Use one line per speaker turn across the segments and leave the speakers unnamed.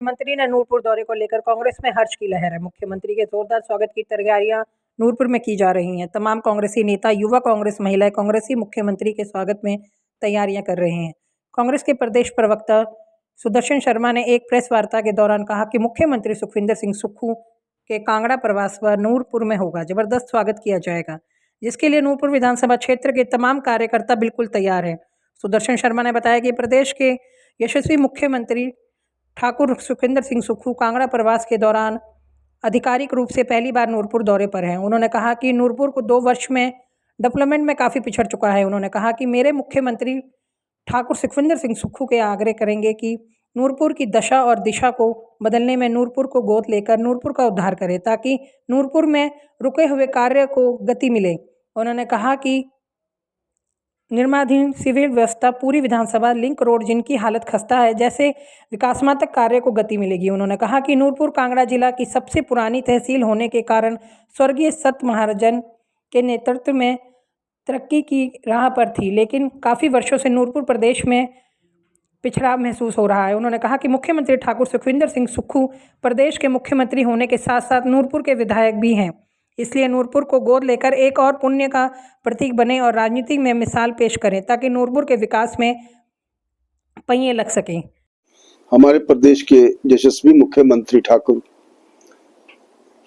मुख्यमंत्री ने नूरपुर दौरे को लेकर कांग्रेस में हर्ष की लहर है। मुख्यमंत्री के जोरदार स्वागत की तैयारियां नूरपुर में की जा रही हैं। तमाम कांग्रेसी नेता, युवा कांग्रेस महिलाएं कांग्रेसी मुख्यमंत्री के स्वागत में तैयारियां कर रहे हैं। कांग्रेस के प्रदेश प्रवक्ता सुदर्शन शर्मा ने एक प्रेस वार्ता के दौरान कहा कि मुख्यमंत्री सुखविंदर सिंह सुक्खू के कांगड़ा प्रवास पर नूरपुर में होगा। जबरदस्त स्वागत किया जाएगा, जिसके लिए नूरपुर विधानसभा क्षेत्र के तमाम कार्यकर्ता बिल्कुल तैयार हैं। सुदर्शन शर्मा ने बताया कि प्रदेश के यशस्वी मुख्यमंत्री ठाकुर सुखविंदर सिंह सुक्खू कांगड़ा प्रवास के दौरान आधिकारिक रूप से पहली बार नूरपुर दौरे पर हैं। उन्होंने कहा कि नूरपुर को 2 वर्ष में डेवलपमेंट में काफ़ी पिछड़ चुका है। उन्होंने कहा कि मेरे मुख्यमंत्री ठाकुर सुखविंदर सिंह सुक्खू के आग्रह करेंगे कि नूरपुर की दशा और दिशा को बदलने में नूरपुर को गोद लेकर नूरपुर का उद्धार करें, ताकि नूरपुर में रुके हुए कार्य को गति मिले। उन्होंने कहा कि निर्माणाधीन सिविल व्यवस्था, पूरी विधानसभा लिंक रोड जिनकी हालत खस्ता है, जैसे विकासात्मक कार्य को गति मिलेगी। उन्होंने कहा कि नूरपुर कांगड़ा जिला की सबसे पुरानी तहसील होने के कारण स्वर्गीय सत महाजन के नेतृत्व में तरक्की की राह पर थी, लेकिन काफ़ी वर्षों से नूरपुर प्रदेश में पिछड़ा महसूस हो रहा है। उन्होंने कहा कि मुख्यमंत्री ठाकुर सुखविंदर सिंह सुक्खू प्रदेश के मुख्यमंत्री होने के साथ साथ नूरपुर के विधायक भी हैं, इसलिए नूरपुर को गोद लेकर एक और पुण्य का प्रतीक बने और राजनीति में मिसाल पेश करें, ताकि नूरपुर के विकास में पहिए लग सकें।
हमारे प्रदेश के यशस्वी मुख्यमंत्री ठाकुर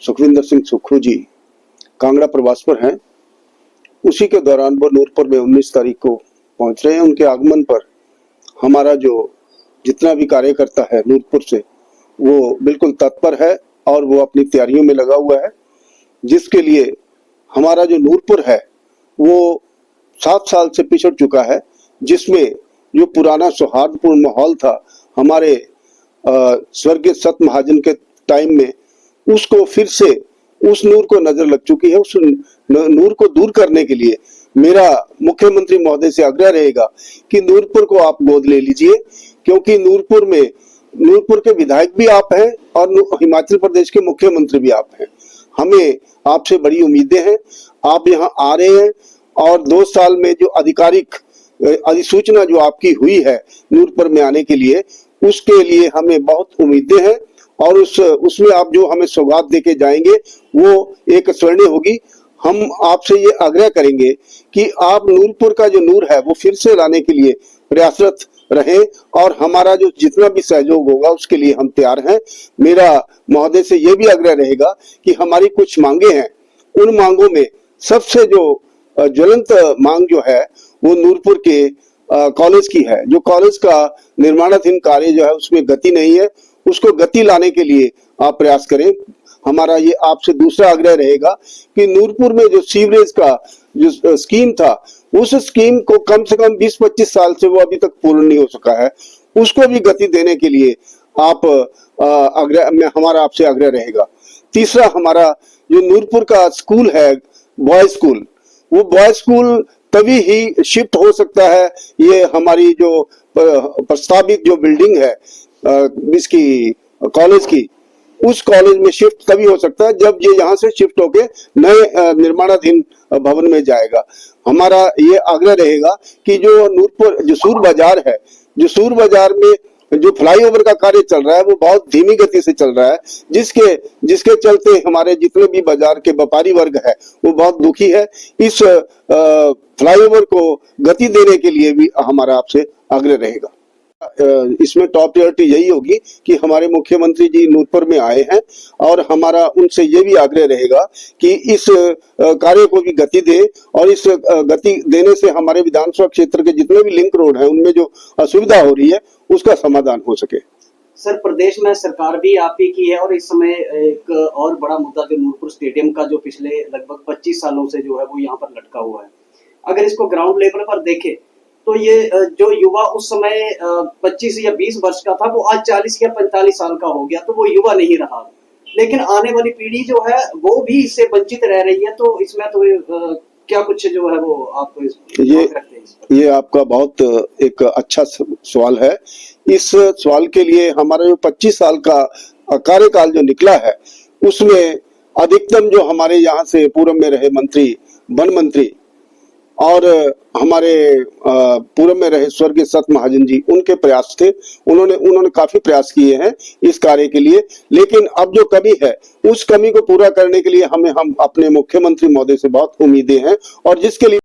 सुखविंदर सिंह सुक्खू जी कांगड़ा प्रवास पर हैं। उसी के दौरान वो नूरपुर में 19 तारीख को पहुंच रहे हैं। उनके आगमन पर हमारा जो जितना भी कार्यकर्ता है नूरपुर से, वो बिल्कुल तत्पर है और वो अपनी तैयारियों में लगा हुआ है, जिसके लिए हमारा जो नूरपुर है वो 7 साल से पिछड़ चुका है, जिसमें जो पुराना सौहार्दपूर्ण माहौल था हमारे स्वर्गीय सत महाजन के टाइम में, उसको फिर से उस नूर को नजर लग चुकी है। उस नूर को दूर करने के लिए मेरा मुख्यमंत्री महोदय से आग्रह रहेगा कि नूरपुर को आप गोद ले लीजिए, क्योंकि नूरपुर के विधायक भी आप हैं और हिमाचल प्रदेश के मुख्यमंत्री भी आप हैं। हमें आपसे बड़ी उम्मीदें हैं। आप यहाँ आ रहे हैं और 2 साल में जो आधिकारिक अधिसूचना जो आपकी हुई है नूरपुर में आने के लिए, उसके लिए हमें बहुत उम्मीदें हैं और उसमें आप जो हमें सौगात देके जाएंगे वो एक स्वर्णिम होगी। हम आपसे ये आग्रह करेंगे कि आप नूरपुर का जो नूर है वो फिर से लाने के लिए प्रयासरत रहे और हमारा जो जितना भी सहयोग होगा उसके लिए हम तैयार हैं। मेरा महोदय से यह भी आग्रह रहेगा कि हमारी कुछ मांगे हैं, उन मांगों में सबसे जो ज्वलंत मांग जो है वो नूरपुर के कॉलेज की है। जो कॉलेज का निर्माणाधीन कार्य जो है उसमें गति नहीं है, उसको गति लाने के लिए आप प्रयास करें। हमारा ये आपसे दूसरा आग्रह रहेगा कि नूरपुर में जो सीवरेज का जो स्कीम था, उस स्कीम को कम से कम 20-25 साल से वो अभी तक पूर्ण नहीं हो सका है, उसको भी गति देने के लिए आप हमारा आपसे आग्रह रहेगा। तीसरा, हमारा जो नूरपुर का स्कूल है बॉय स्कूल, वो बॉय स्कूल तभी ही शिफ्ट हो सकता है। ये हमारी जो प्रस्तावित जो बिल्डिंग है इसकी कॉलेज की, उस कॉलेज में शिफ्ट तभी हो सकता है जब ये यहाँ से शिफ्ट होके नए निर्माणाधीन भवन में जाएगा। हमारा ये आग्रह रहेगा कि जो नूरपुर जसूर बाजार है, जसूर बाजार में जो फ्लाईओवर का कार्य चल रहा है वो बहुत धीमी गति से चल रहा है, जिसके चलते हमारे जितने भी बाजार के व्यापारी वर्ग है वो बहुत दुखी है। इस फ्लाईओवर को गति देने के लिए भी हमारा आपसे आग्रह रहेगा। इसमें टॉप प्रायोरिटी यही होगी कि हमारे मुख्यमंत्री जी नूरपुर में आए हैं और हमारा उनसे ये भी आग्रह रहेगा कि इस कार्य को भी गति दे और इस गति देने से हमारे विधानसभा क्षेत्र के जितने भी लिंक रोड हैं उनमें जो असुविधा हो रही है उसका समाधान हो सके।
सर, प्रदेश में सरकार भी आप ही की है और इस समय एक और बड़ा मुद्दा जो नूरपुर स्टेडियम का, जो पिछले लगभग 25 सालों से जो है वो यहाँ पर लटका हुआ है, अगर इसको ग्राउंड लेवल पर देखें तो ये जो युवा उस समय 25 या 20 वर्ष का था वो आज 40 या 45 साल का हो गया, तो वो युवा नहीं रहा। लेकिन आने वाली पीढ़ी जो है वो भी इससे वंचित रह रही है, तो इसमें तो क्या कुछ जो है वो आप
ये आपका बहुत एक अच्छा सवाल है। इस सवाल के लिए हमारा जो 25 साल का कार्यकाल जो निकला है उसमें अधिकतम जो हमारे यहाँ से पूर्व में रहे मंत्री, वन मंत्री और हमारे पूर्व में रहे स्वर्गीय सत महाजन जी, उनके प्रयास थे। उन्होंने काफी प्रयास किए हैं इस कार्य के लिए, लेकिन अब जो कमी है उस कमी को पूरा करने के लिए हम अपने मुख्यमंत्री महोदय से बहुत उम्मीदें हैं, और जिसके लिए